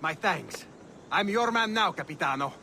My thanks. I'm your man now, Capitano.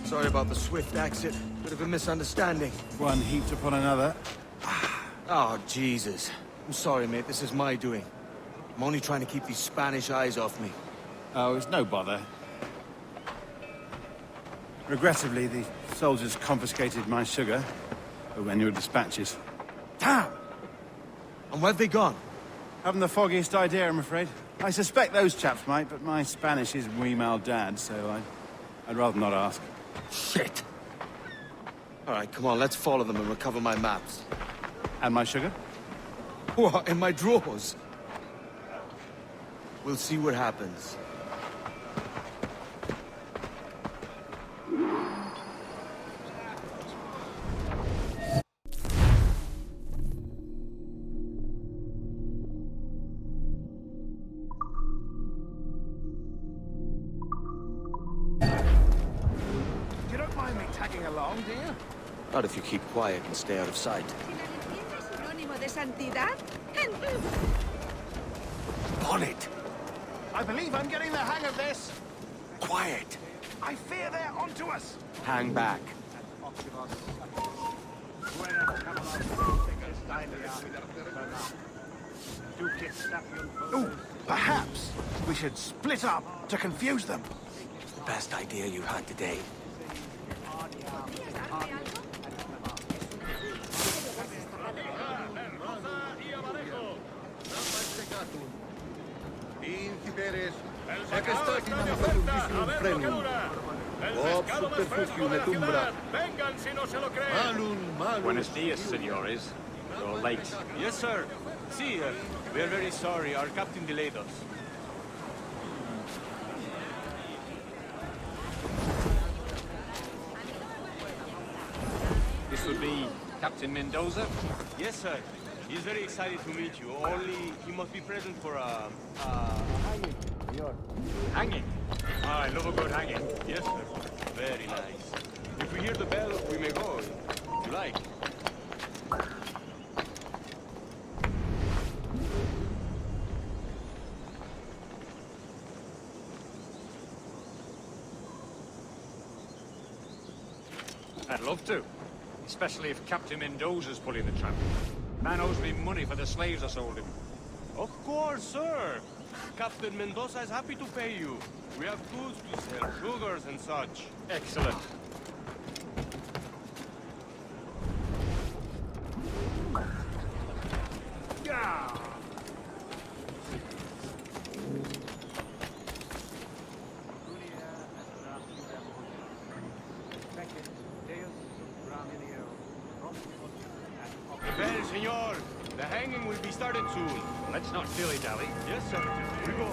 Sorry about the swift exit. Bit of a misunderstanding. One heaped upon another. Oh, Jesus. I'm sorry, mate. This is my doing. I'm only trying to keep these Spanish eyes off me. Oh, it's no bother. Regrettably, the soldiers confiscated my sugar when your dispatches. Damn! And where've they gone? Haven't the foggiest idea, I'm afraid. I suspect those chaps might, but my Spanish is muy mal dad, so I'd rather not ask. Shit! Alright, come on, let's follow them and recover my maps. And my sugar? What, in my drawers? We'll see what happens. You don't mind me tagging along, do you? Not if you keep quiet and stay out of sight. Bonnet! I believe I'm getting the hang of this. Quiet! I fear they're onto us. Hang back. Ooh, perhaps we should split up to confuse them. Best idea you had today. Buenos dias, senores. You're late. Yes, sir. See, we are very sorry. Our captain delayed us. This would be Captain Mendoza? Yes, sir. He's very excited to meet you. Only he must be present for hanging. Hanging? Ah, I love a good hanging. Yes, sir. Very nice. If we hear the bell, we may go, if you like. I'd love to. Especially if Captain Mendoza's pulling the tramp. Man owes me money for the slaves I sold him. Of course, sir. Captain Mendoza is happy to pay you. We have goods to sell, sugars and such. Excellent. Yeah. Well, senor, the hanging will be started soon. Let's not dilly-dally. Yes, sir. We go.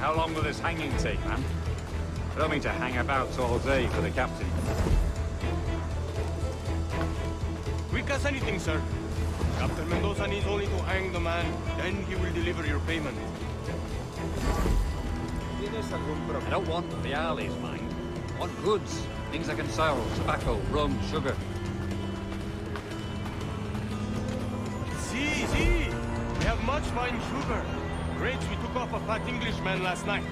How long will this hanging take, man? I don't mean to hang about all day for the captain. Quick as anything, sir. Captain Mendoza needs only to hang the man, then he will deliver your payment. I don't want reales, mind. I want goods. Things I can sell. Tobacco, rum, sugar. See! We have much fine sugar. Grapes we took off a fat Englishman last night.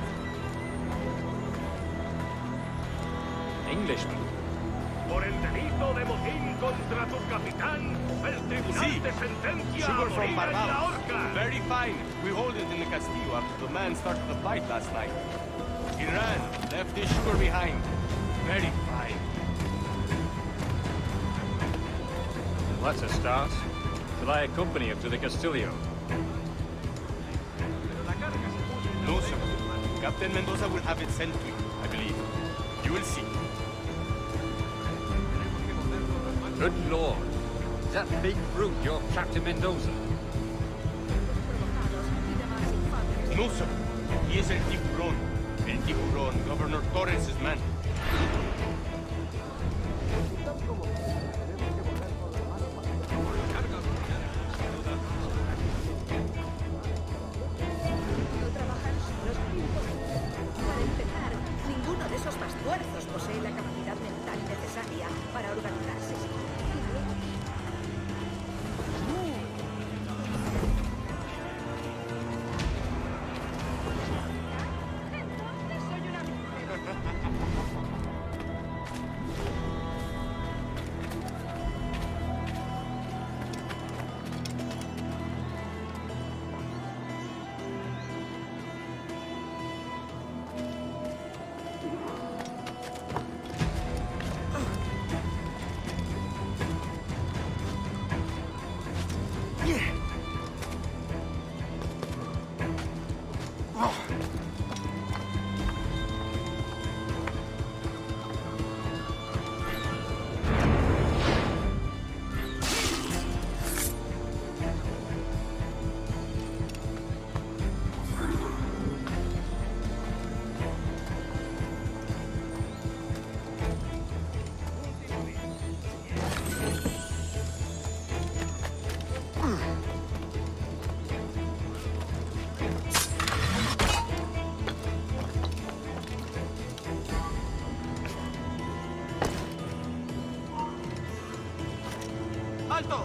Englishman? Por el delito de motín contra tu capitán, el tribunal te sentencia a Sugar morir from en la Barbados. horca. Very fine. We hold it in the Castillo after the man started the fight last night. He ran, left his sugar behind. Very fine. That's a start. Shall I accompany him to the Castillo? No, sir. Captain Mendoza will have it sent to you, I believe. You will see. Good Lord. Is that big brute your Captain Mendoza? No, sir. He is El Tiburon. El Tiburon, Governor Torres' man. Para empezar, ninguno de esos pastuerzos posee la capacidad mental necesaria para organizarse. Entonces soy una... ¡Alto!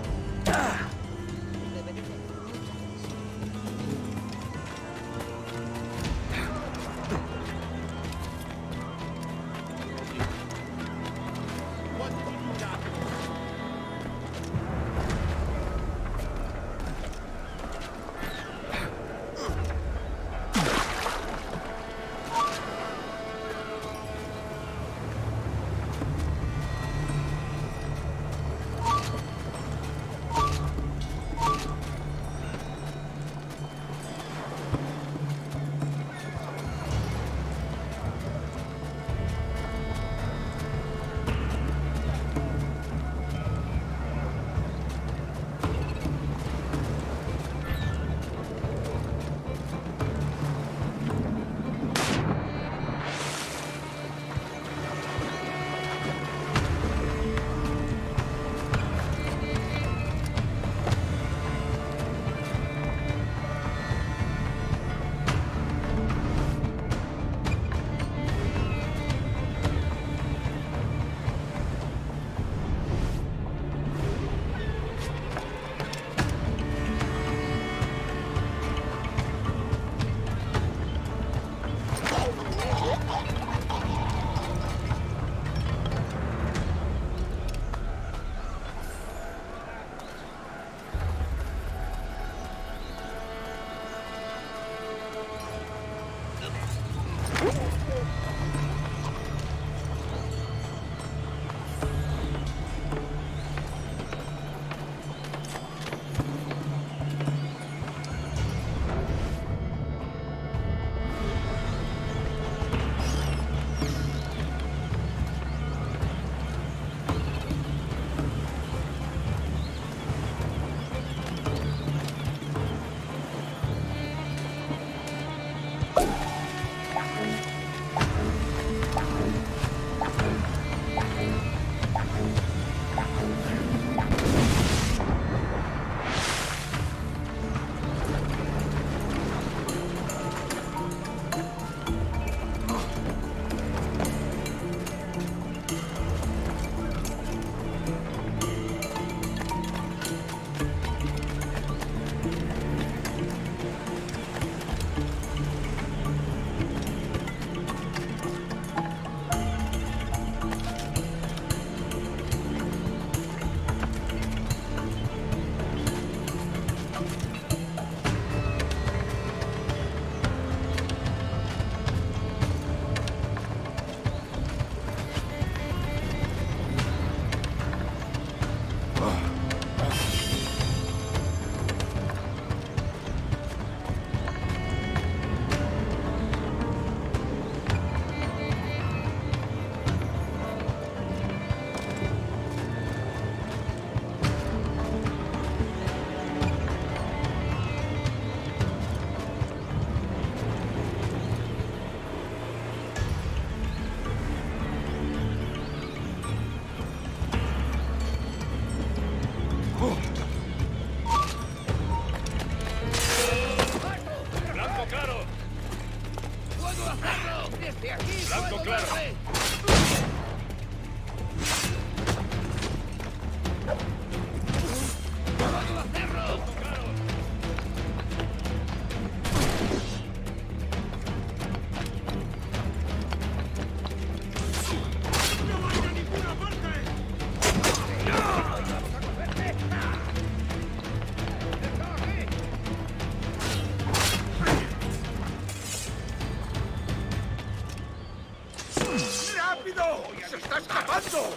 ¡Se está escapando!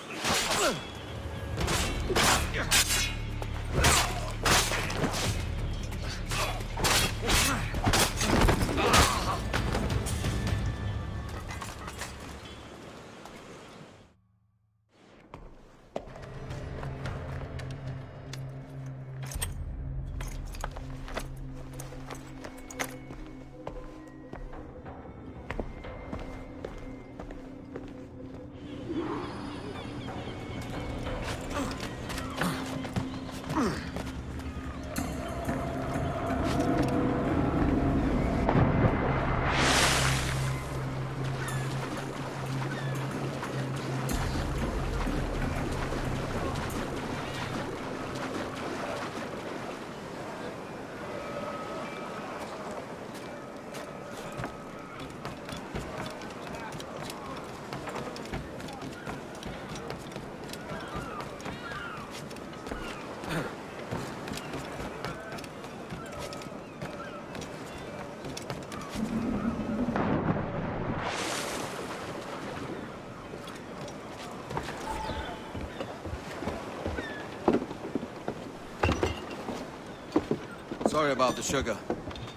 Sorry about the sugar.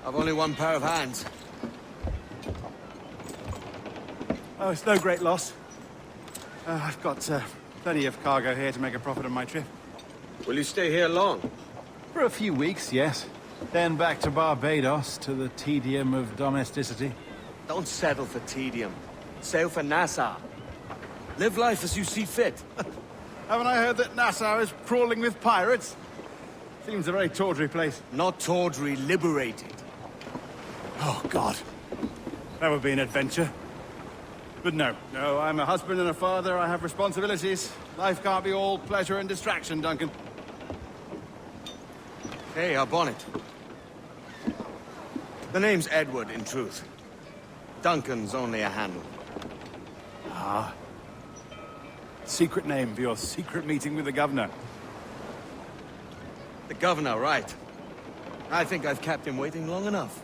I've only one pair of hands. Oh, it's no great loss. I've got plenty of cargo here to make a profit on my trip. Will you stay here long? For a few weeks, yes. Then back to Barbados, to the tedium of domesticity. Don't settle for tedium. Sail for Nassau. Live life as you see fit. Haven't I heard that Nassau is crawling with pirates? Seems a very tawdry place. Not tawdry, liberated. Oh, God. That would be an adventure. But no, I'm a husband and a father. I have responsibilities. Life can't be all pleasure and distraction, Duncan. Hey, our bonnet. The name's Edward, in truth. Duncan's only a handle. Ah. Secret name for your secret meeting with the governor. The governor, right. I think I've kept him waiting long enough.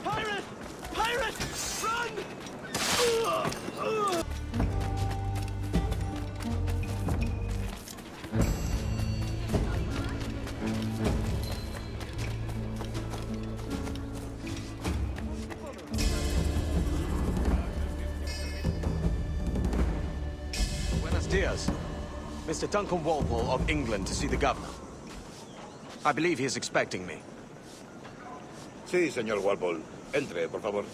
Pirate! Pirate! Run! Buenos dias. Mr. Duncan Walpole of England to see the governor. I believe he is expecting me. Sí, señor Walpole. Entre, por favor.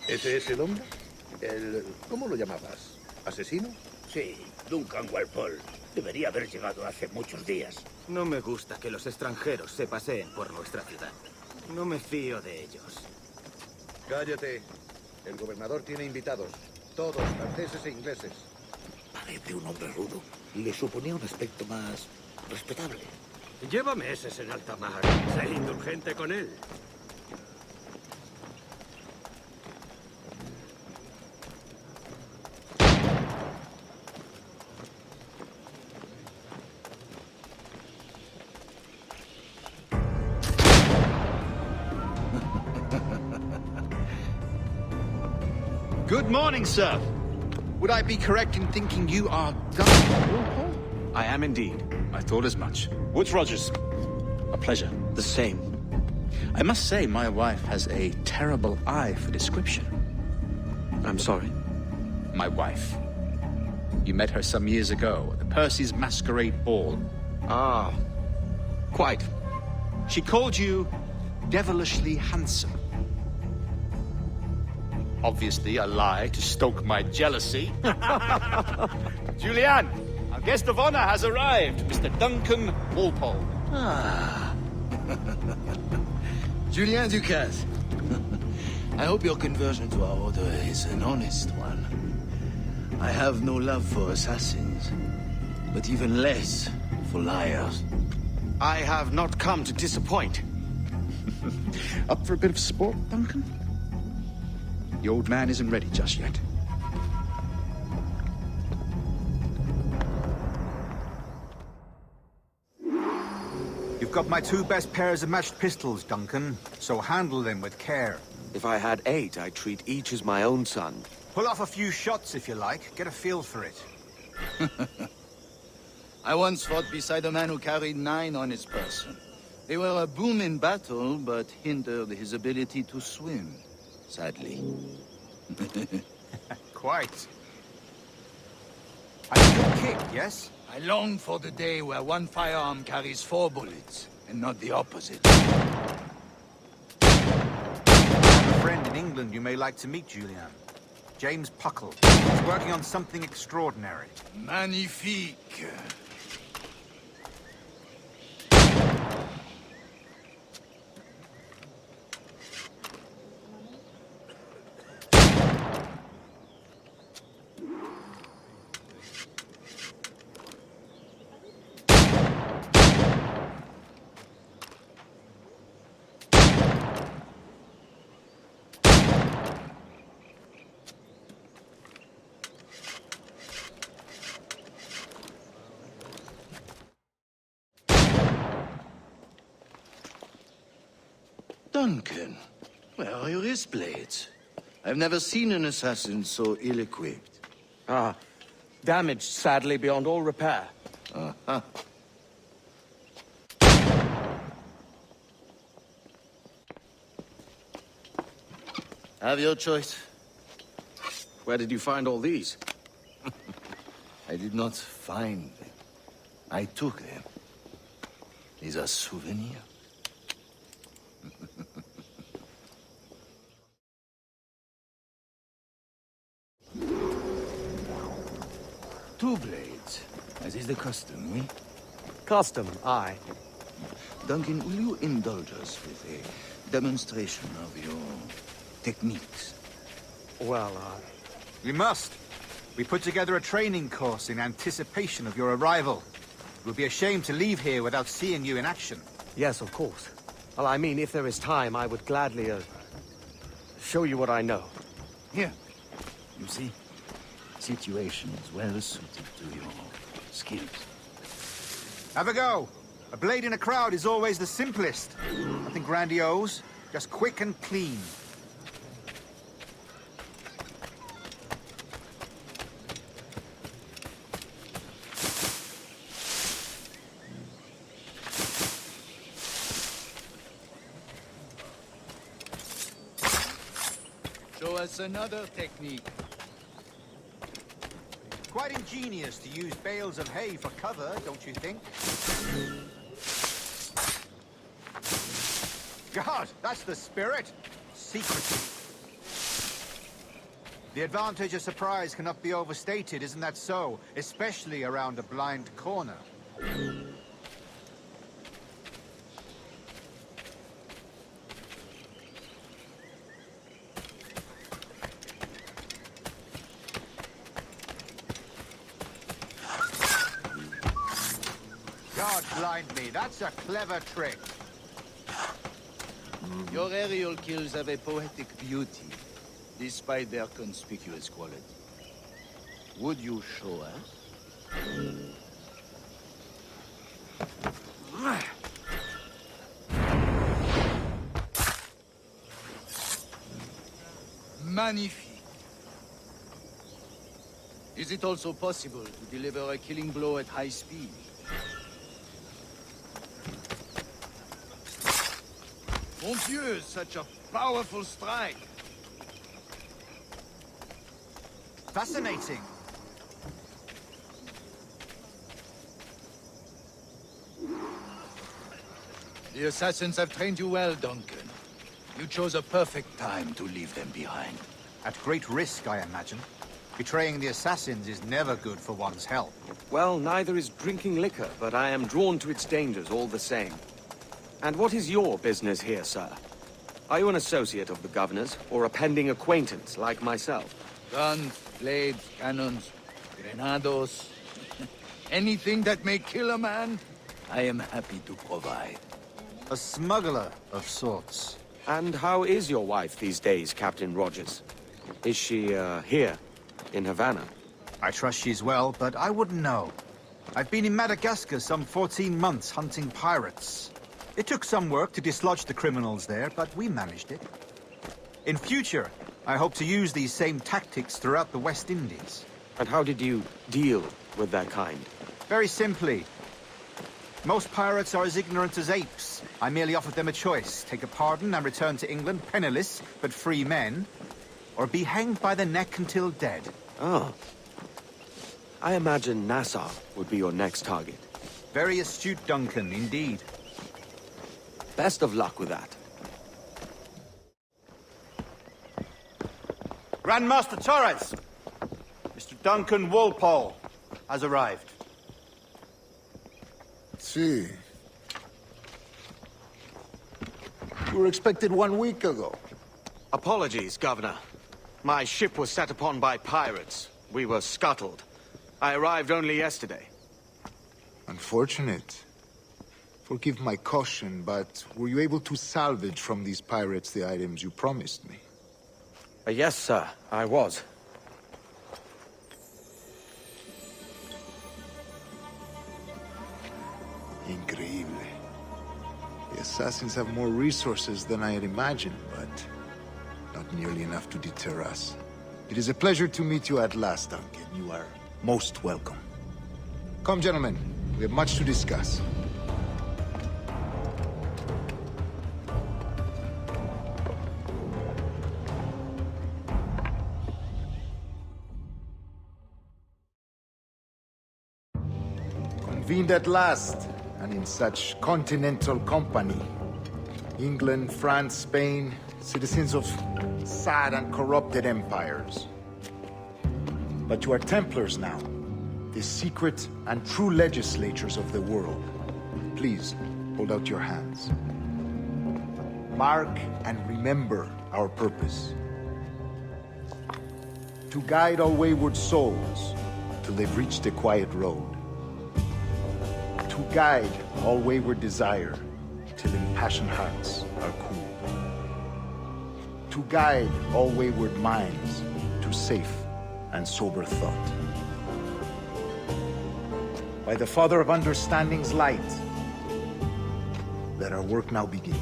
¿Ese es el hombre? ¿Cómo lo llamabas? ¿Asesino? Sí, Duncan Walpole. Debería haber llegado hace muchos días. No me gusta que los extranjeros se paseen por nuestra ciudad. No me fío de ellos. Cállate. El gobernador tiene invitados. Todos franceses e ingleses. Parece un hombre rudo. Le suponía un aspecto más respetable. Lleva meses en alta mar. Sé indulgente con él. Good morning, sir. Would I be correct in thinking you are Duncan? I am indeed. I thought as much. Woods Rogers. A pleasure. The same. I must say, my wife has a terrible eye for description. I'm sorry. My wife. You met her some years ago at the Percy's Masquerade Ball. Ah, quite. She called you devilishly handsome. Obviously a lie to stoke my jealousy. Julianne, our guest of honor has arrived, Mr. Duncan Walpole. Ah. Julien Ducasse. I hope your conversion to our order is an honest one. I have no love for assassins, but even less for liars. I have not come to disappoint. Up for a bit of sport, Duncan? The old man isn't ready just yet. You've got my 2 best pairs of matched pistols, Duncan, so handle them with care. If I had 8, I'd treat each as my own son. Pull off a few shots if you like, get a feel for it. I once fought beside a man who carried 9 on his person. They were a boon in battle, but hindered his ability to swim, sadly. Quite. I still kick, yes? I long for the day where one firearm carries 4 bullets, and not the opposite. I have a friend in England you may like to meet, Julian. James Puckle. He's working on something extraordinary. Magnifique. Duncan, where are your wrist blades? I've never seen an assassin so ill-equipped. Ah, damaged sadly beyond all repair. Uh-huh. Have your choice. Where did you find all these? I did not find them. I took them. These are souvenirs. 2 blades, as is the custom, oui? Custom, aye. Duncan, will you indulge us with a demonstration of your techniques? Well, We must. We put together a training course in anticipation of your arrival. It would be a shame to leave here without seeing you in action. yes, of course. Well, I mean, if there is time, I would gladly, show you what I know. Here. You see? Situation is well suited to your skills. Have a go. A blade in a crowd is always the simplest. Nothing grandiose, just quick and clean. Show us another technique. Quite ingenious to use bales of hay for cover, don't you think? God, that's the spirit. Secrecy. The advantage of surprise cannot be overstated, isn't that so? Especially around a blind corner. God blind me, that's a clever trick. Your aerial kills have a poetic beauty, despite their conspicuous quality. Would you show us? Magnifique. Is it also possible to deliver a killing blow at high speed? Mon Dieu, such a powerful strike! Fascinating. The assassins have trained you well, Duncan. You chose a perfect time to leave them behind. At great risk, I imagine. Betraying the assassins is never good for one's health. Well, neither is drinking liquor, but I am drawn to its dangers all the same. And what is your business here, sir? Are you an associate of the governor's, or a pending acquaintance like myself? Guns, blades, cannons, grenados. Anything that may kill a man, I am happy to provide. A smuggler of sorts. And how is your wife these days, Captain Rogers? Is she, here, in Havana? I trust she's well, but I wouldn't know. I've been in Madagascar some 14 months hunting pirates. It took some work to dislodge the criminals there, but we managed it. In future, I hope to use these same tactics throughout the West Indies. And how did you deal with that kind? Very simply. Most pirates are as ignorant as apes. I merely offered them a choice. Take a pardon and return to England penniless, but free men, or be hanged by the neck until dead. Oh. I imagine Nassau would be your next target. Very astute, Duncan, indeed. Best of luck with that. Grandmaster Torres! Mr. Duncan Walpole has arrived. See. You were expected 1 week ago. Apologies, Governor. My ship was set upon by pirates. We were scuttled. I arrived only yesterday. Unfortunate. Forgive my caution, but were you able to salvage from these pirates the items you promised me? Yes, sir, I was. Increíble. The assassins have more resources than I had imagined, but not nearly enough to deter us. It is a pleasure to meet you at last, Duncan. You are most welcome. Come, gentlemen. We have much to discuss. Convened at last, and in such continental company. England, France, Spain, citizens of sad and corrupted empires. But you are Templars now, the secret and true legislators of the world. Please, hold out your hands. Mark and remember our purpose. To guide all wayward souls till they've reached a quiet road. To guide all wayward desire till impassioned hearts are cooled. To guide all wayward minds to safe and sober thought. By the Father of Understanding's light, let our work now begin.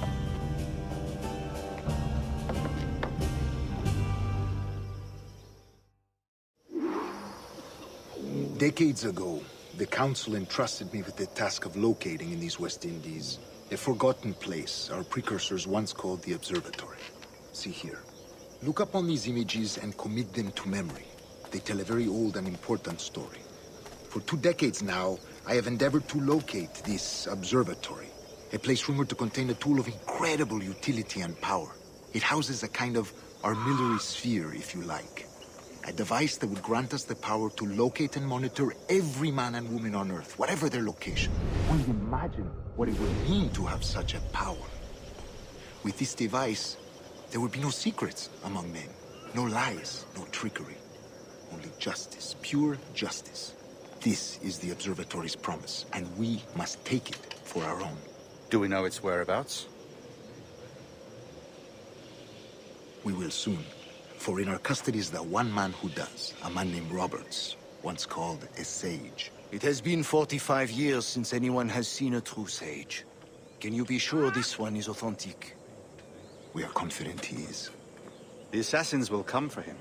Decades ago, the Council entrusted me with the task of locating in these West Indies a forgotten place our precursors once called the Observatory. See here. Look upon these images and commit them to memory. They tell a very old and important story. For 2 decades now, I have endeavored to locate this observatory, a place rumored to contain a tool of incredible utility and power. It houses a kind of armillary sphere, if you like. A device that would grant us the power to locate and monitor every man and woman on Earth, whatever their location. Only imagine what it would mean to have such a power. With this device, there would be no secrets among men, no lies, no trickery. Only justice, pure justice. This is the Observatory's promise, and we must take it for our own. Do we know its whereabouts? We will soon. For in our custody is the one man who does, a man named Roberts, once called a sage. It has been 45 years since anyone has seen a true sage. Can you be sure this one is authentic? We are confident he is. The assassins will come for him.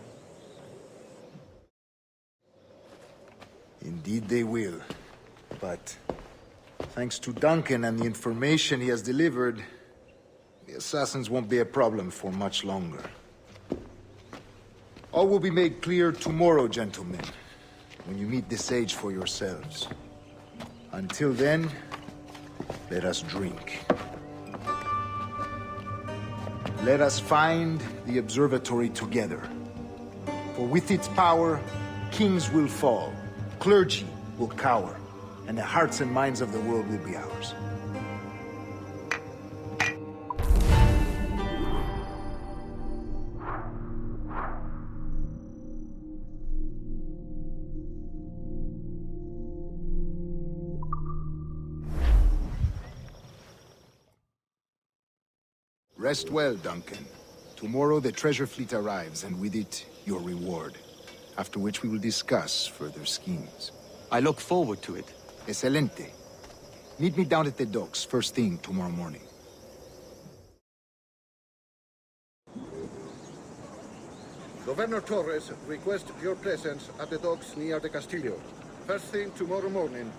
Indeed they will. But thanks to Duncan and the information he has delivered, the assassins won't be a problem for much longer. All will be made clear tomorrow, gentlemen, when you meet the sage for yourselves. Until then, let us drink. Let us find the observatory together. For with its power, kings will fall, clergy will cower, and the hearts and minds of the world will be ours. Rest well, Duncan. Tomorrow the treasure fleet arrives, and with it, your reward. After which we will discuss further schemes. I look forward to it. Excelente. Meet me down at the docks first thing tomorrow morning. Governor Torres requests your presence at the docks near the Castillo. First thing tomorrow morning,